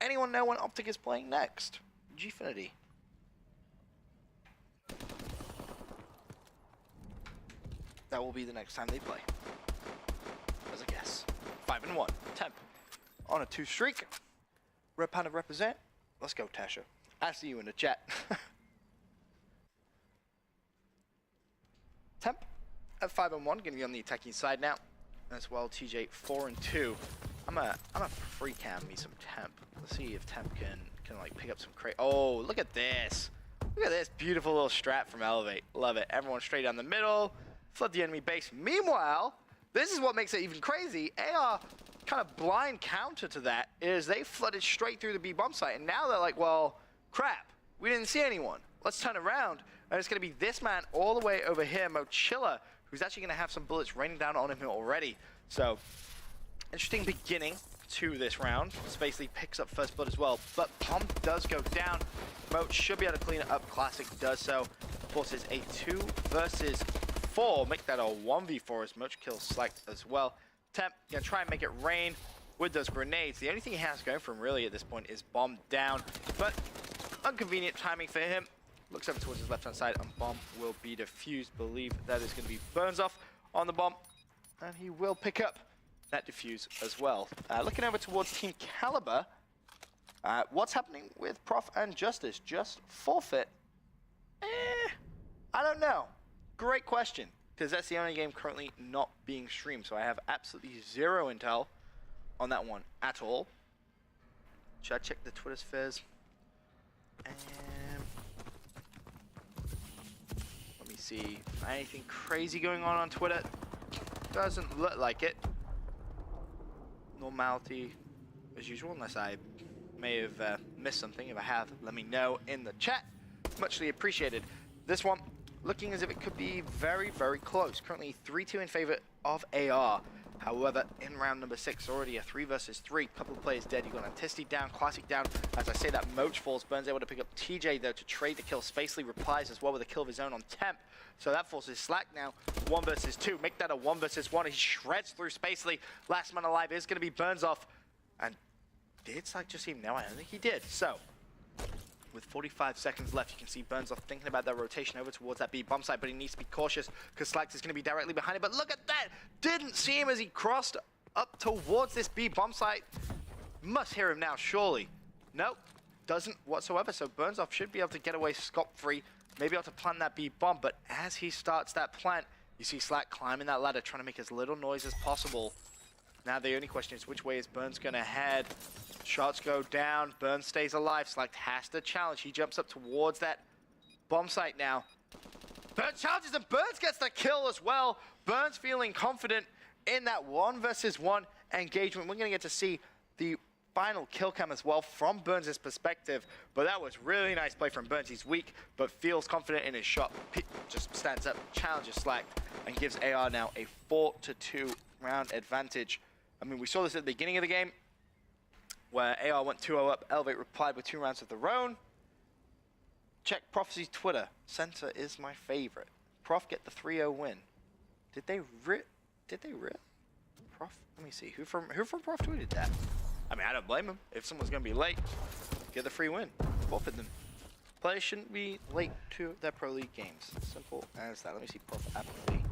anyone know when Optic is playing next? Gfinity. That will be the next time they play. As a guess. 5-1. Temp. On a 2 streak. Red Panda represent. Let's go, Tasha. I see you in the chat. Temp at 5-1. Going to be on the attacking side now. As well, TJ 4-2. I'm a free cam me some Temp. Let's see if Temp can like pick up some crate. Oh, look at this. Look at this beautiful little strat from Elevate. Love it. Everyone straight down the middle. Flood the enemy base. Meanwhile, this is what makes it even crazy. AR kind of blind counter to that is they flooded straight through the B bomb site. And now they're like, well, crap. We didn't see anyone. Let's turn around. And it's going to be this man all the way over here, Mochilla, who's actually going to have some bullets raining down on him already. So, interesting beginning to this round. Spacely picks up first blood as well, but bomb does go down. Moch should be able to clean it up. Classic does so. Forces a 2 versus 4. Make that a 1v4 as Moch kills Slack as well. Temp gonna try and make it rain with those grenades. The only thing he has going for him really at this point is bomb down, but inconvenient timing for him. Looks over towards his left hand side and bomb will be defused. Believe that is going to be burns off on the bomb, and he will pick up that defuse as well. Looking over towards Team Caliber, what's happening with Prof and Justice? Just forfeit? I don't know. Great question, because that's the only game currently not being streamed, so I have absolutely zero intel on that one at all. Should I check the Twitter spheres? Let me see. Anything crazy going on Twitter? Doesn't look like it. Normality as usual, unless I may have missed something. If I have, let me know in the chat. Muchly appreciated. This one looking as if it could be very, very close. Currently 3-2 in favor of AR. However, in round number 6, already a 3 versus 3. Couple of players dead. You've got Antisti down, Classic down. As I say that, Moch falls. Burns able to pick up TJ, though, to trade the kill. Spacely replies as well with a kill of his own on Temp. So that forces Slack now 1 versus 2. Make that a 1 versus 1. He shreds through Spacely. Last man alive is going to be Burns off. And did Slack just see him? No, I don't think he did. So, with 45 seconds left, you can see Burns off thinking about that rotation over towards that B bomb site, but he needs to be cautious because Slacks is going to be directly behind it. But look at that! Didn't see him as he crossed up towards this B bomb site. Must hear him now, surely. Nope, doesn't whatsoever. So Burns off should be able to get away scot-free, maybe able to plant that B bomb. But as he starts that plant, you see Slack climbing that ladder, trying to make as little noise as possible. Now the only question is which way is Burns going to head? Shots go down, Burns stays alive. Slack has to challenge. He jumps up towards that bomb site now. Burns challenges and Burns gets the kill as well. Burns feeling confident in that 1 versus 1 engagement. We're going to get to see the final kill cam as well from Burns' perspective. But that was really nice play from Burns. He's weak, but feels confident in his shot. Just stands up, challenges Slack, and gives AR now a 4-2 round advantage. I mean, we saw this at the beginning of the game, where AR went 2-0 up, Elevate replied with 2 rounds of their own. Check Prophecy's Twitter. Center is my favorite. Prof get the 3-0 win. Did they rip? Prof? Let me see. Who from Prof tweeted that? I mean, I don't blame him. If someone's going to be late, get the free win. Forfeit them. Players shouldn't be late to their Pro League games. Simple as that. Let me see Prof apathy.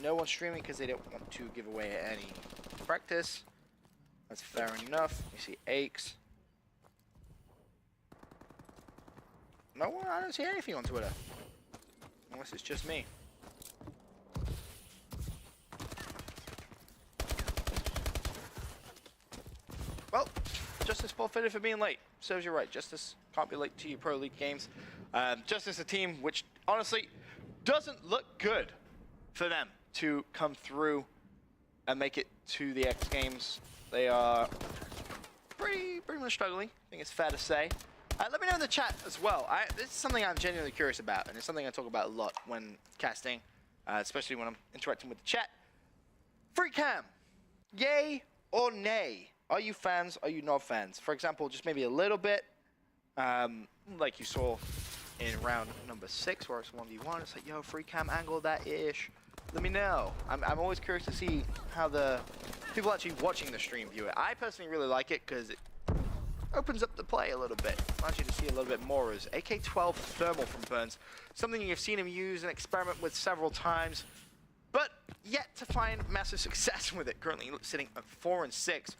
No one's streaming because they don't want to give away any practice. That's fair enough. You see Aches. No one, I don't see anything on Twitter. Unless it's just me. Well, Justice forfeited for being late. Serves you right. Justice can't be late to your Pro League games. Justice, a team which honestly doesn't look good for them to come through and make it to the X Games. They are pretty much struggling, I think it's fair to say. Let me know in the chat as well. This is something I'm genuinely curious about, and it's something I talk about a lot when casting, especially when I'm interacting with the chat. Free cam, yay or nay? Are you fans, are you not fans? For example, just maybe a little bit, like you saw in round number 6 where it's 1v1, it's like, yo, free cam angle that ish. Let me know. I'm always curious to see how the people actually watching the stream view it. I personally really like it because it opens up the play a little bit. Allows you to see a little bit more as AK-12 thermal from Burns. Something you've seen him use and experiment with several times, but yet to find massive success with it. Currently sitting at 4 and 6.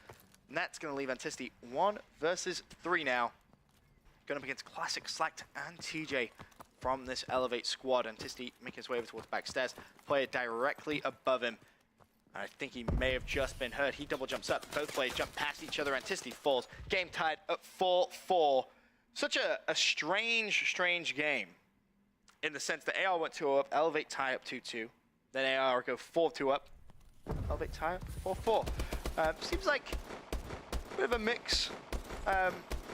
And that's going to leave Antisti 1 versus 3 now. Going up against Classic, Slacked, and TJ from this Elevate squad. Antisti making his way over towards backstairs. Player directly above him. I think he may have just been hurt. He double jumps up. Both players jump past each other. Antisti falls. Game tied at 4-4. Such a strange game. In the sense that AR went 2-0 up. Elevate tie up 2-2. Then AR go 4-2 up. Elevate tie up 4-4. Seems like a bit of a mix.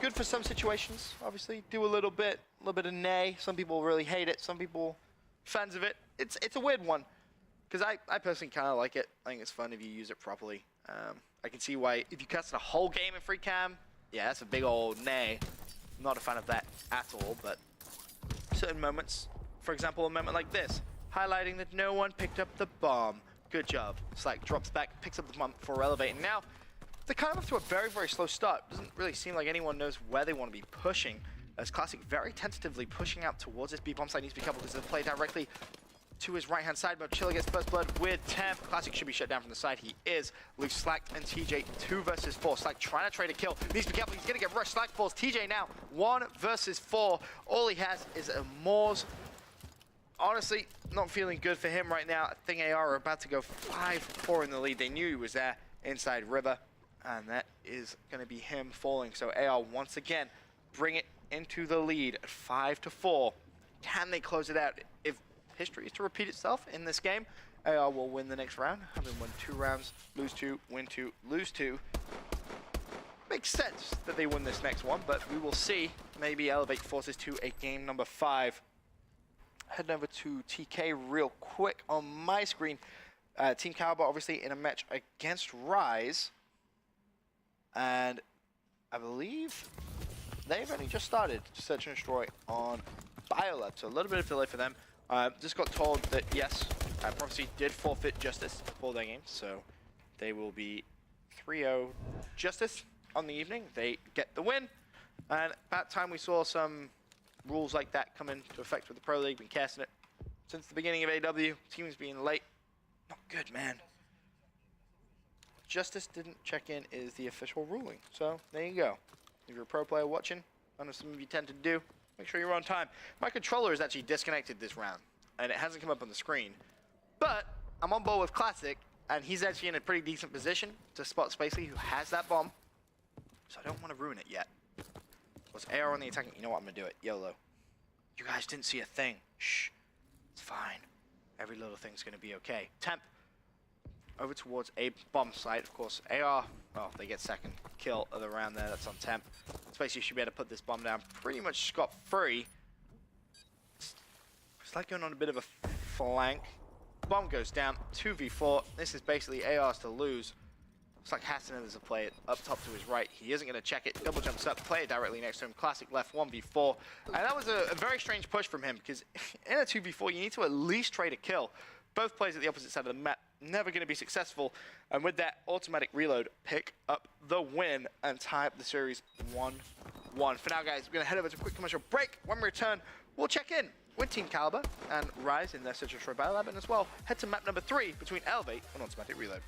Good for some situations, obviously. Do a little bit of nay. Some people really hate it. Some people fans of it. It's a weird one. Because I personally kind of like it. I think it's fun if you use it properly. I can see why, if you cast a whole game in free cam, yeah, that's a big old nay. I'm not a fan of that at all, but certain moments, for example, a moment like this, highlighting that no one picked up the bomb. Good job. Slack drops back, picks up the bomb for Elevate, and now they're kind of off to a very slow start. Doesn't really seem like anyone knows where they want to be pushing, as Classic very tentatively pushing out towards this B bomb site. Needs to be careful because they'll play directly to his right-hand side, but Chilla gets first blood with Temp. Classic should be shut down from the side. He is. Leaves Slack and TJ 2 versus 4. Slack trying to trade a kill. Needs to be careful. He's going to get rushed. Slack falls. TJ now 1 versus 4. All he has is a Moors. Honestly, not feeling good for him right now. I think AR are about to go 5-4 in the lead. They knew he was there inside River, and that is going to be him falling. So AR once again bring it into the lead at 5-4. Can they close it out? If history is to repeat itself in this game, AR will win the next round. Having won 2 rounds, lose 2, win 2, lose 2. Makes sense that they win this next one, but we will see. Maybe Elevate forces to a game number 5. Heading over to TK real quick on my screen. Team Caliber obviously in a match against Rise. And I believe they've only just started Search and Destroy on Biolab, so a little bit of delay for them. Just got told that yes, Prophecy did forfeit Justice for their game, so they will be 3-0 Justice on the evening. They get the win, and about time we saw some rules like that come into effect with the Pro League. Been casting it since the beginning of AW. Teams being late, not good, man. Justice didn't check in is the official ruling, so there you go. If you're a pro player watching, I know some of you tend to do. Make sure you're on time. My controller is actually disconnected this round, and it hasn't come up on the screen. But I'm on board with Classic, and he's actually in a pretty decent position to spot Spacely, who has that bomb. So I don't want to ruin it yet. Was AR on the attacking? You know what? I'm going to do it. YOLO. You guys didn't see a thing. Shh. It's fine. Every little thing's going to be okay. Temp over towards a bomb site. Of course, AR, well, they get second kill of the round there. That's on Temp. Spacey should be able to put this bomb down pretty much scot-free. It's like going on a bit of a flank. Bomb goes down, 2v4. This is basically AR's to lose. Looks like Hassan is a player up top to his right. He isn't going to check it. Double jumps up, player directly next to him. Classic left 1v4. And that was a very strange push from him, because in a 2v4, you need to at least trade a kill. Both players at the opposite side of the map, never going to be successful. And with that, Atoumatic reload, pick up the win and tie up the series 1-1. For now, guys, we're going to head over to a quick commercial break. When we return, we'll check in with Team Caliber and Rise in their Search and Destroy Battle Lab, and as well, head to map number 3 between Elevate and Atoumatic Reload.